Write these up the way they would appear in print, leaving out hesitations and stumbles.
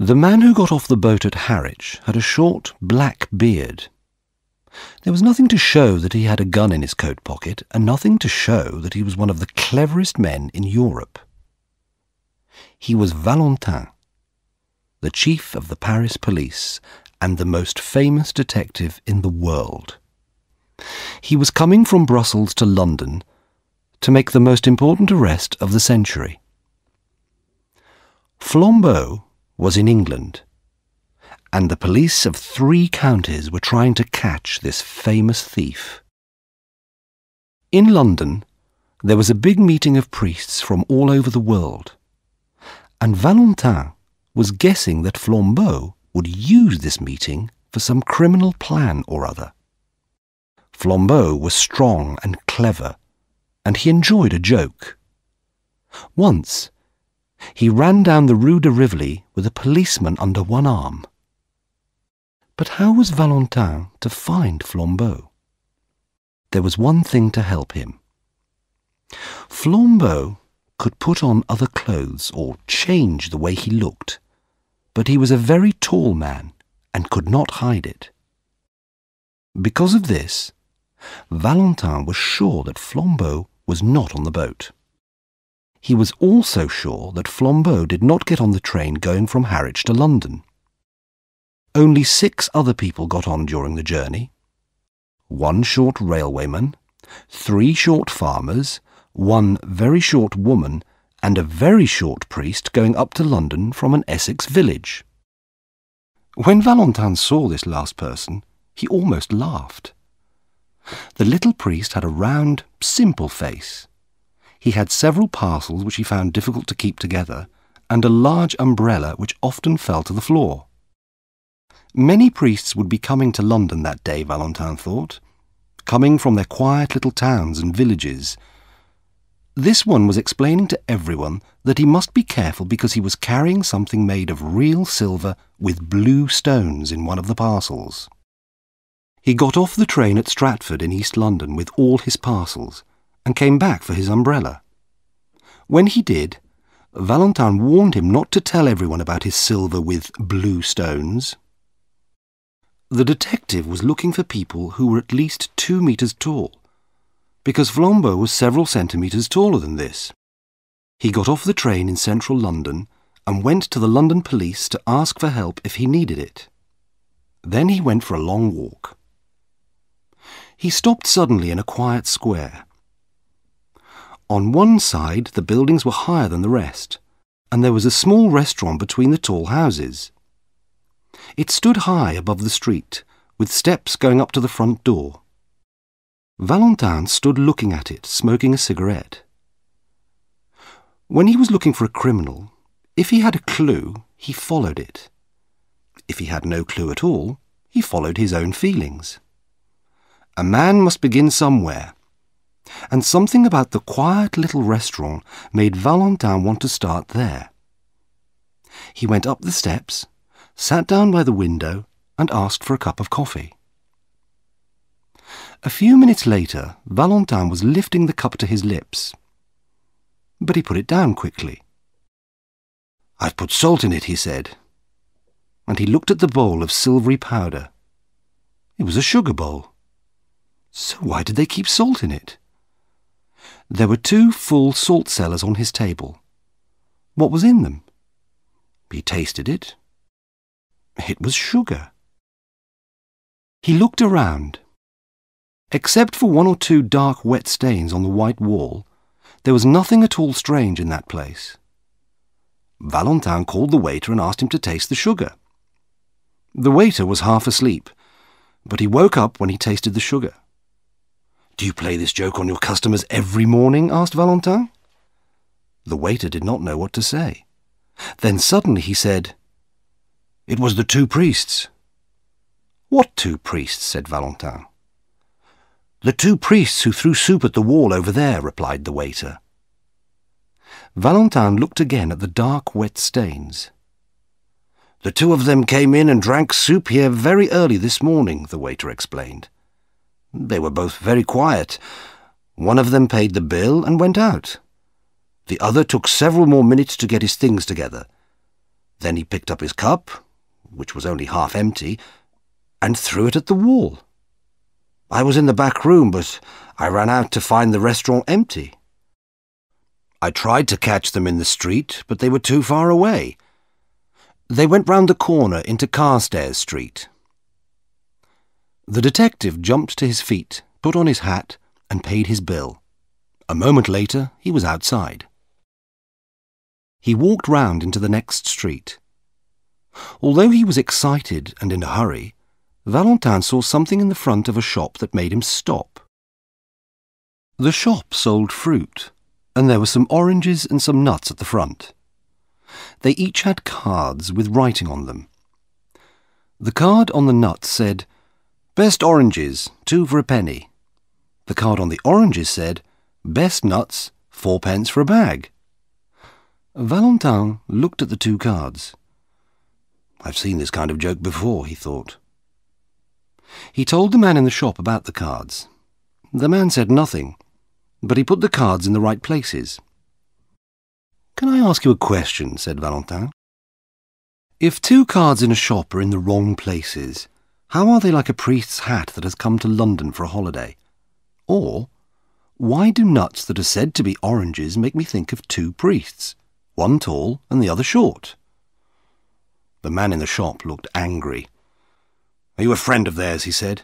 The man who got off the boat at Harwich had a short black beard. There was nothing to show that he had a gun in his coat pocket, and nothing to show that he was one of the cleverest men in Europe. He was Valentin, the chief of the Paris police and the most famous detective in the world. He was coming from Brussels to London to make the most important arrest of the century. Flambeau was in England, and the police of 3 counties were trying to catch this famous thief. In London, there was a big meeting of priests from all over the world, and Valentin was guessing that Flambeau would use this meeting for some criminal plan or other. Flambeau was strong and clever, and he enjoyed a joke. Once, he ran down the Rue de Rivoli with a policeman under one arm. But how was Valentin to find Flambeau? There was one thing to help him. Flambeau could put on other clothes or change the way he looked, but he was a very tall man and could not hide it. Because of this, Valentin was sure that Flambeau was not on the boat. He was also sure that Flambeau did not get on the train going from Harwich to London. Only 6 other people got on during the journey. 1 short railwayman, 3 short farmers, 1 very short woman, and a very short priest going up to London from an Essex village. When Valentin saw this last person, he almost laughed. The little priest had a round, simple face. He had several parcels which he found difficult to keep together, and a large umbrella which often fell to the floor. Many priests would be coming to London that day, Valentin thought, coming from their quiet little towns and villages. This one was explaining to everyone that he must be careful because he was carrying something made of real silver with blue stones in one of the parcels. He got off the train at Stratford in East London with all his parcels, and came back for his umbrella. When he did, Valentin warned him not to tell everyone about his silver with blue stones. The detective was looking for people who were at least 2 meters tall, because Flambeau was several centimeters taller than this. He got off the train in central London and went to the London police to ask for help if he needed it. Then he went for a long walk. He stopped suddenly in a quiet square. On one side, the buildings were higher than the rest, and there was a small restaurant between the tall houses. It stood high above the street, with steps going up to the front door. Valentin stood looking at it, smoking a cigarette. When he was looking for a criminal, if he had a clue, he followed it. If he had no clue at all, he followed his own feelings. A man must begin somewhere, and something about the quiet little restaurant made Valentin want to start there. He went up the steps, sat down by the window, and asked for a cup of coffee. A few minutes later, Valentin was lifting the cup to his lips, but he put it down quickly. "I've put salt in it," he said, and he looked at the bowl of silvery powder. It was a sugar bowl. So why did they keep salt in it? There were 2 full salt cellars on his table. What was in them? He tasted it. It was sugar. He looked around. Except for 1 or 2 dark wet stains on the white wall, there was nothing at all strange in that place. Valentin called the waiter and asked him to taste the sugar. The waiter was half asleep, but he woke up when he tasted the sugar. "Do you play this joke on your customers every morning?" asked Valentin. The waiter did not know what to say. Then suddenly he said, "It was the 2 priests." "What 2 priests?" said Valentin. "The 2 priests who threw soup at the wall over there," replied the waiter. Valentin looked again at the dark wet stains. "The 2 of them came in and drank soup here very early this morning," the waiter explained. "They were both very quiet. One of them paid the bill and went out. The other took several more minutes to get his things together. Then he picked up his cup, which was only half empty, and threw it at the wall. I was in the back room, but I ran out to find the restaurant empty. I tried to catch them in the street, but they were too far away. They went round the corner into Carstairs Street. The detective jumped to his feet, put on his hat, and paid his bill. A moment later, he was outside. He walked round into the next street. Although he was excited and in a hurry, Valentin saw something in the front of a shop that made him stop. The shop sold fruit, and there were some oranges and some nuts at the front. They each had cards with writing on them. The card on the nuts said, "Best oranges, 2 for a penny." The card on the oranges said, "Best nuts, 4 pence for a bag." Valentin looked at the 2 cards. "I've seen this kind of joke before," he thought. He told the man in the shop about the cards. The man said nothing, but he put the cards in the right places. "Can I ask you a question?" said Valentin. "If 2 cards in a shop are in the wrong places, how are they like a priest's hat that has come to London for a holiday? Or, why do nuts that are said to be oranges make me think of 2 priests, one tall and the other short?" The man in the shop looked angry. "Are you a friend of theirs?" he said.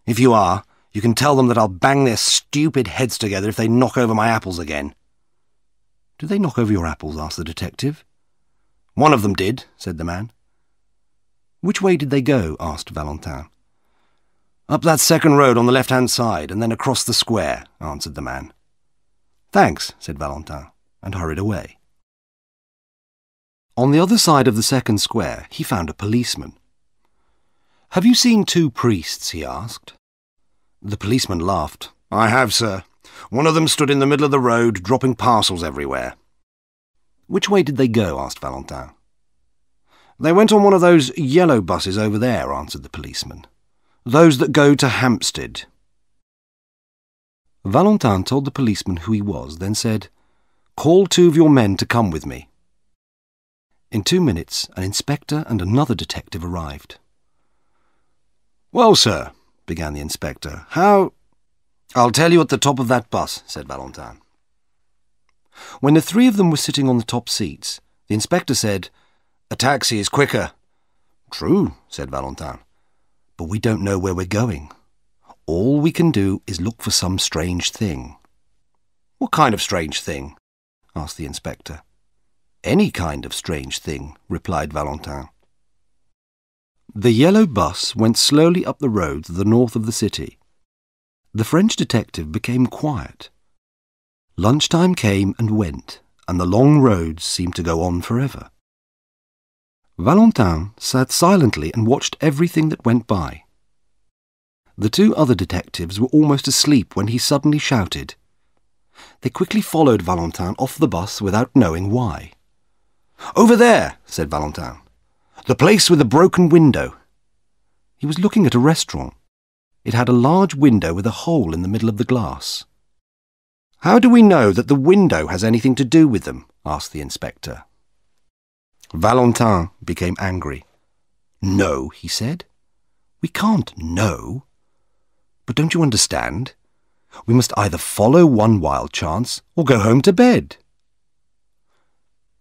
"If you are, you can tell them that I'll bang their stupid heads together if they knock over my apples again." "Did they knock over your apples?" asked the detective. "One of them did," said the man. "Which way did they go?" asked Valentin. "Up that second road on the left-hand side, and then across the square," answered the man. "Thanks," said Valentin, and hurried away. On the other side of the second square, he found a policeman. "Have you seen 2 priests?" he asked. The policeman laughed. "I have, sir. One of them stood in the middle of the road, dropping parcels everywhere." "Which way did they go?" asked Valentin. "They went on one of those yellow buses over there," answered the policeman. "Those that go to Hampstead." Valentin told the policeman who he was, then said, "Call 2 of your men to come with me." In 2 minutes, an inspector and another detective arrived. "Well, sir," began the inspector, "how—" "I'll tell you at the top of that bus," said Valentin. When the 3 of them were sitting on the top seats, the inspector said, "A taxi is quicker." "True," said Valentin, "but we don't know where we're going. All we can do is look for some strange thing." "What kind of strange thing?" asked the inspector. "Any kind of strange thing," replied Valentin. The yellow bus went slowly up the road to the north of the city. The French detective became quiet. Lunchtime came and went, and the long roads seemed to go on forever. Valentin sat silently and watched everything that went by. The 2 other detectives were almost asleep when he suddenly shouted. They quickly followed Valentin off the bus without knowing why. "Over there," said Valentin. "The place with the broken window." He was looking at a restaurant. It had a large window with a hole in the middle of the glass. "How do we know that the window has anything to do with them?" asked the inspector. Valentin became angry. "No," he said. "We can't know. But don't you understand? We must either follow one wild chance or go home to bed."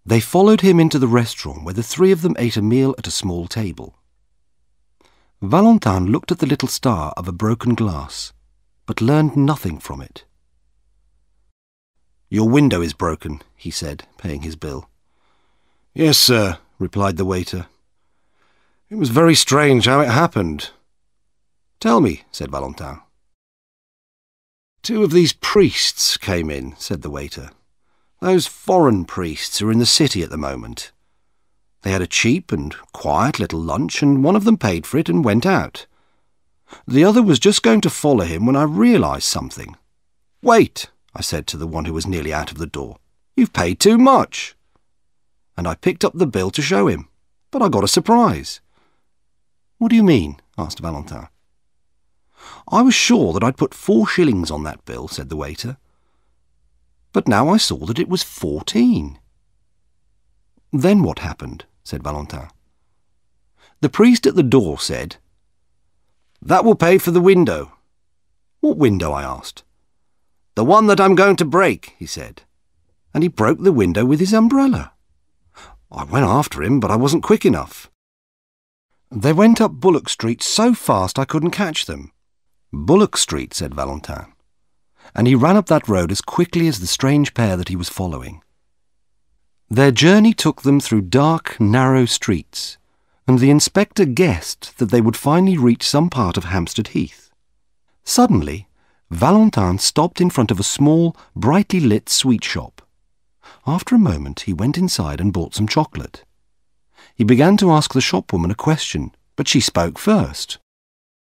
They followed him into the restaurant where the 3 of them ate a meal at a small table. Valentin looked at the little star of a broken glass, but learned nothing from it. "Your window is broken," he said, paying his bill. "Yes, sir," replied the waiter. "It was very strange how it happened." "Tell me," said Valentin. "2 of these priests came in," said the waiter. "Those foreign priests who are in the city at the moment. They had a cheap and quiet little lunch, and one of them paid for it and went out. The other was just going to follow him when I realised something. 'Wait,' I said to the one who was nearly out of the door. 'You've paid too much.' And I picked up the bill to show him, but I got a surprise." "What do you mean?" asked Valentin. "I was sure that I'd put 4 shillings on that bill," said the waiter. "But now I saw that it was 14. "Then what happened?" said Valentin. The priest at the door said, "That will pay for the window." "What window?" I asked. "The one that I'm going to break," he said. And he broke the window with his umbrella. I went after him, but I wasn't quick enough. They went up Bullock Street so fast I couldn't catch them. "Bullock Street," said Valentin, and he ran up that road as quickly as the strange pair that he was following. Their journey took them through dark, narrow streets, and the inspector guessed that they would finally reach some part of Hampstead Heath. Suddenly, Valentin stopped in front of a small, brightly lit sweet shop. After a moment, he went inside and bought some chocolate. He began to ask the shopwoman a question, but she spoke first.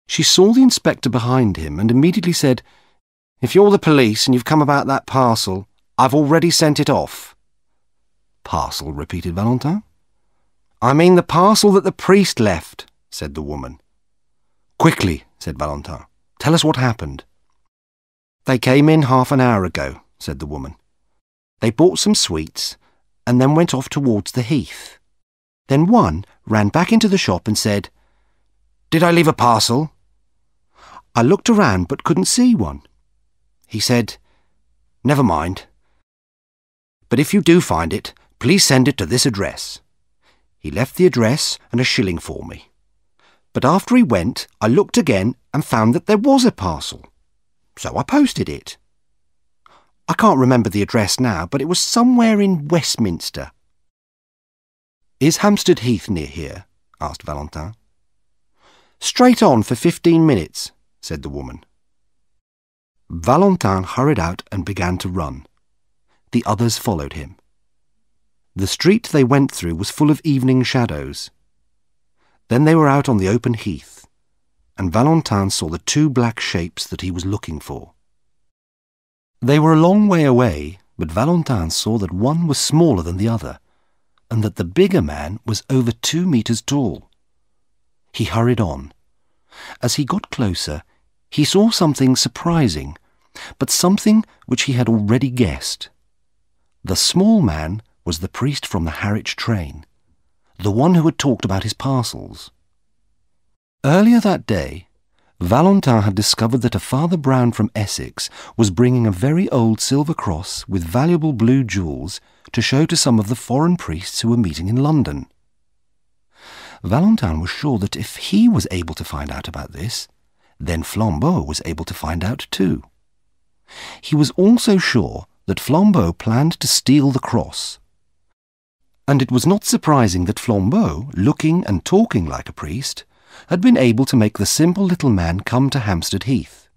She saw the inspector behind him and immediately said, "If you're the police and you've come about that parcel, I've already sent it off." "Parcel?" repeated Valentin. "I mean the parcel that the priest left," said the woman. "Quickly," said Valentin. "Tell us what happened." "They came in half an hour ago," said the woman. "They bought some sweets and then went off towards the heath. Then one ran back into the shop and said, 'Did I leave a parcel?' I looked around but couldn't see one. He said, 'Never mind. But if you do find it, please send it to this address.' He left the address and a shilling for me. But after he went, I looked again and found that there was a parcel. So I posted it. I can't remember the address now, but it was somewhere in Westminster." "Is Hampstead Heath near here?" asked Valentin. "Straight on for 15 minutes, said the woman. Valentin hurried out and began to run. The others followed him. The street they went through was full of evening shadows. Then they were out on the open heath, and Valentin saw the two black shapes that he was looking for. They were a long way away, but Valentin saw that one was smaller than the other, and that the bigger man was over 2 meters tall. He hurried on. As he got closer, he saw something surprising, but something which he had already guessed. The small man was the priest from the Harwich train, the one who had talked about his parcels. Earlier that day, Valentin had discovered that a Father Brown from Essex was bringing a very old silver cross with valuable blue jewels to show to some of the foreign priests who were meeting in London. Valentin was sure that if he was able to find out about this, then Flambeau was able to find out too. He was also sure that Flambeau planned to steal the cross. And it was not surprising that Flambeau, looking and talking like a priest, had been able to make the simple little man come to Hampstead Heath.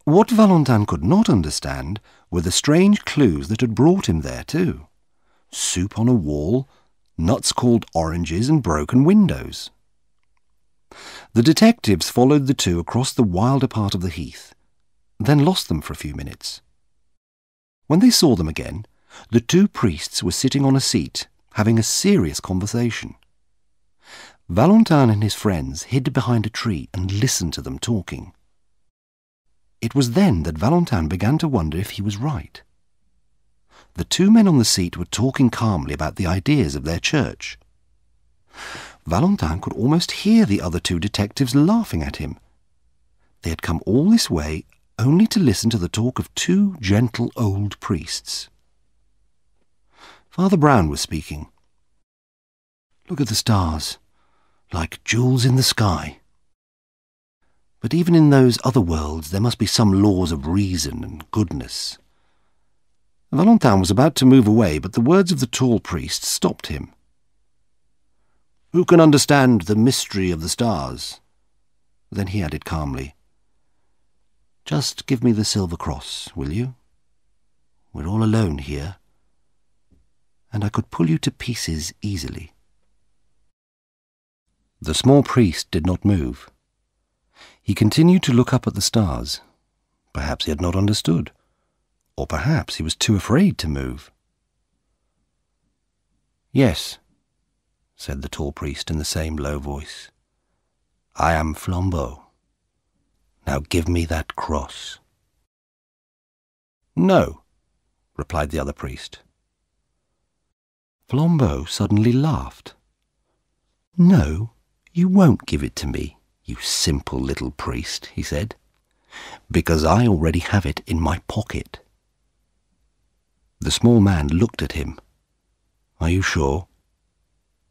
What Valentin could not understand were the strange clues that had brought him there too. Soup on a wall, nuts called oranges, and broken windows. The detectives followed the two across the wilder part of the heath, then lost them for a few minutes. When they saw them again, the two priests were sitting on a seat, having a serious conversation. Valentin and his friends hid behind a tree and listened to them talking. It was then that Valentin began to wonder if he was right. The two men on the seat were talking calmly about the ideas of their church. Valentin could almost hear the other two detectives laughing at him. They had come all this way only to listen to the talk of two gentle old priests. Father Brown was speaking. "Look at the stars, like jewels in the sky. But even in those other worlds there must be some laws of reason and goodness." Valentin was about to move away, but the words of the tall priest stopped him. "Who can understand the mystery of the stars?" Then he added calmly, "Just give me the silver cross, will you? We're all alone here, and I could pull you to pieces easily." The small priest did not move. He continued to look up at the stars. Perhaps he had not understood, or perhaps he was too afraid to move. "Yes," said the tall priest in the same low voice. "I am Flambeau. Now give me that cross." "No," replied the other priest. Flambeau suddenly laughed, "No, you won't give it to me, you simple little priest," he said, "because I already have it in my pocket." The small man looked at him. "Are you sure?"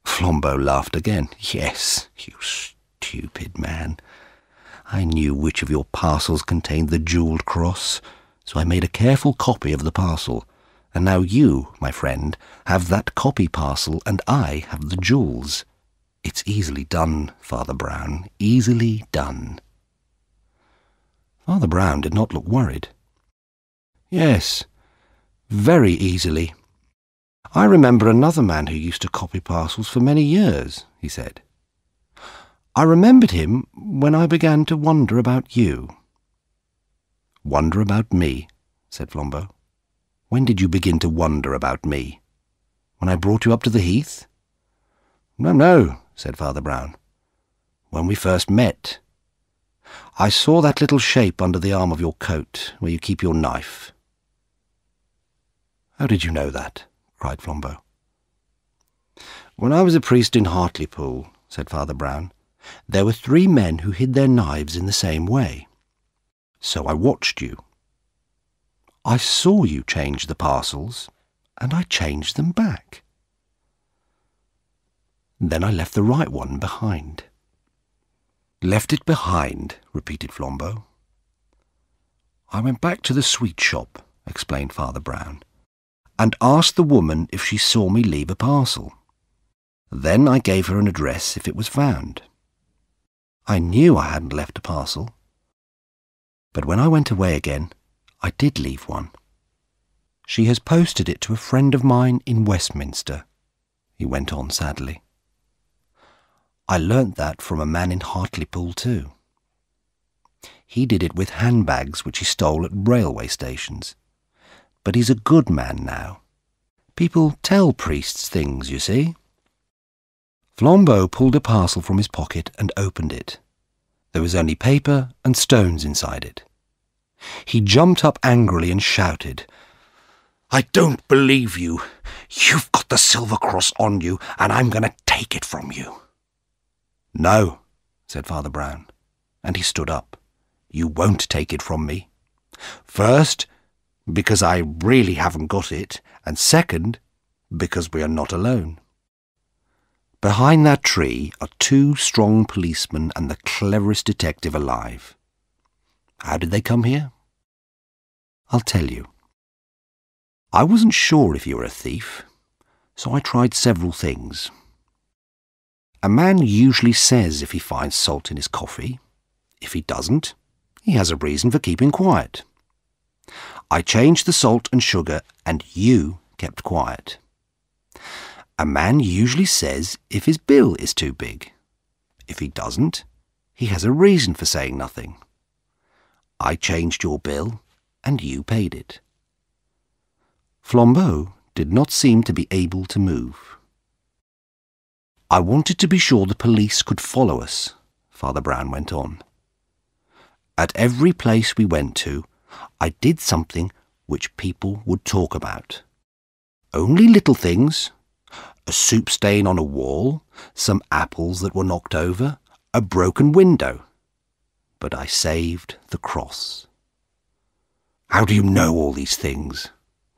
Flambeau laughed again. "Yes, you stupid man. I knew which of your parcels contained the jewelled cross, so I made a careful copy of the parcel, and now you, my friend, have that copy parcel and I have the jewels. It's easily done, Father Brown, easily done." Father Brown did not look worried. "Yes, very easily. I remember another man who used to copy parcels for many years," he said. "I remembered him when I began to wonder about you." "Wonder about me?" said Flambeau. "When did you begin to wonder about me? When I brought you up to the heath?" No, said Father Brown. "When we first met. I saw that little shape under the arm of your coat, where you keep your knife." "How did you know that?" cried Flambeau. "When I was a priest in Hartlepool," said Father Brown, "there were 3 men who hid their knives in the same way. So I watched you. I saw you change the parcels, and I changed them back. Then I left the right one behind." "Left it behind," repeated Flambeau. "I went back to the sweet shop," explained Father Brown, "and asked the woman if she saw me leave a parcel. Then I gave her an address if it was found. I knew I hadn't left a parcel, but when I went away again, I did leave one. She has posted it to a friend of mine in Westminster," he went on sadly. "I learnt that from a man in Hartlepool too. He did it with handbags which he stole at railway stations. But he's a good man now. People tell priests things, you see." Flambeau pulled a parcel from his pocket and opened it. There was only paper and stones inside it. He jumped up angrily and shouted, "I don't believe you. You've got the silver cross on you, and I'm going to take it from you." "No," said Father Brown, and he stood up. "You won't take it from me. First, because I really haven't got it, and second, because we are not alone. Behind that tree are 2 strong policemen and the cleverest detective alive. How did they come here? I'll tell you. I wasn't sure if you were a thief, so I tried several things. A man usually says if he finds salt in his coffee. If he doesn't, he has a reason for keeping quiet. I changed the salt and sugar, and you kept quiet. A man usually says if his bill is too big. If he doesn't, he has a reason for saying nothing. I changed your bill, and you paid it." Flambeau did not seem to be able to move. "I wanted to be sure the police could follow us," Father Brown went on. "At every place we went to, I did something which people would talk about. Only little things. A soup stain on a wall, some apples that were knocked over, a broken window. But I saved the cross." "How do you know all these things?"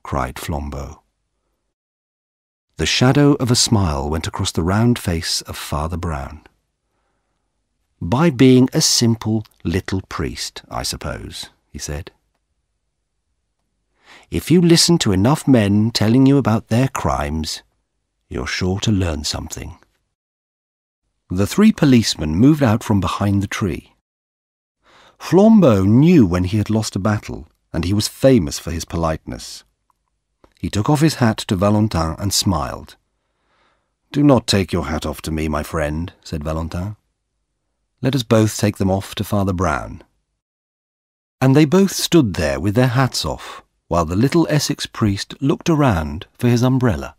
cried Flambeau. The shadow of a smile went across the round face of Father Brown. "By being a simple little priest, I suppose," he said. "If you listen to enough men telling you about their crimes, you're sure to learn something." The 3 policemen moved out from behind the tree. Flambeau knew when he had lost a battle, and he was famous for his politeness. He took off his hat to Valentin and smiled. "Do not take your hat off to me, my friend," said Valentin. "Let us both take them off to Father Brown." And they both stood there with their hats off, while the little Essex priest looked around for his umbrella.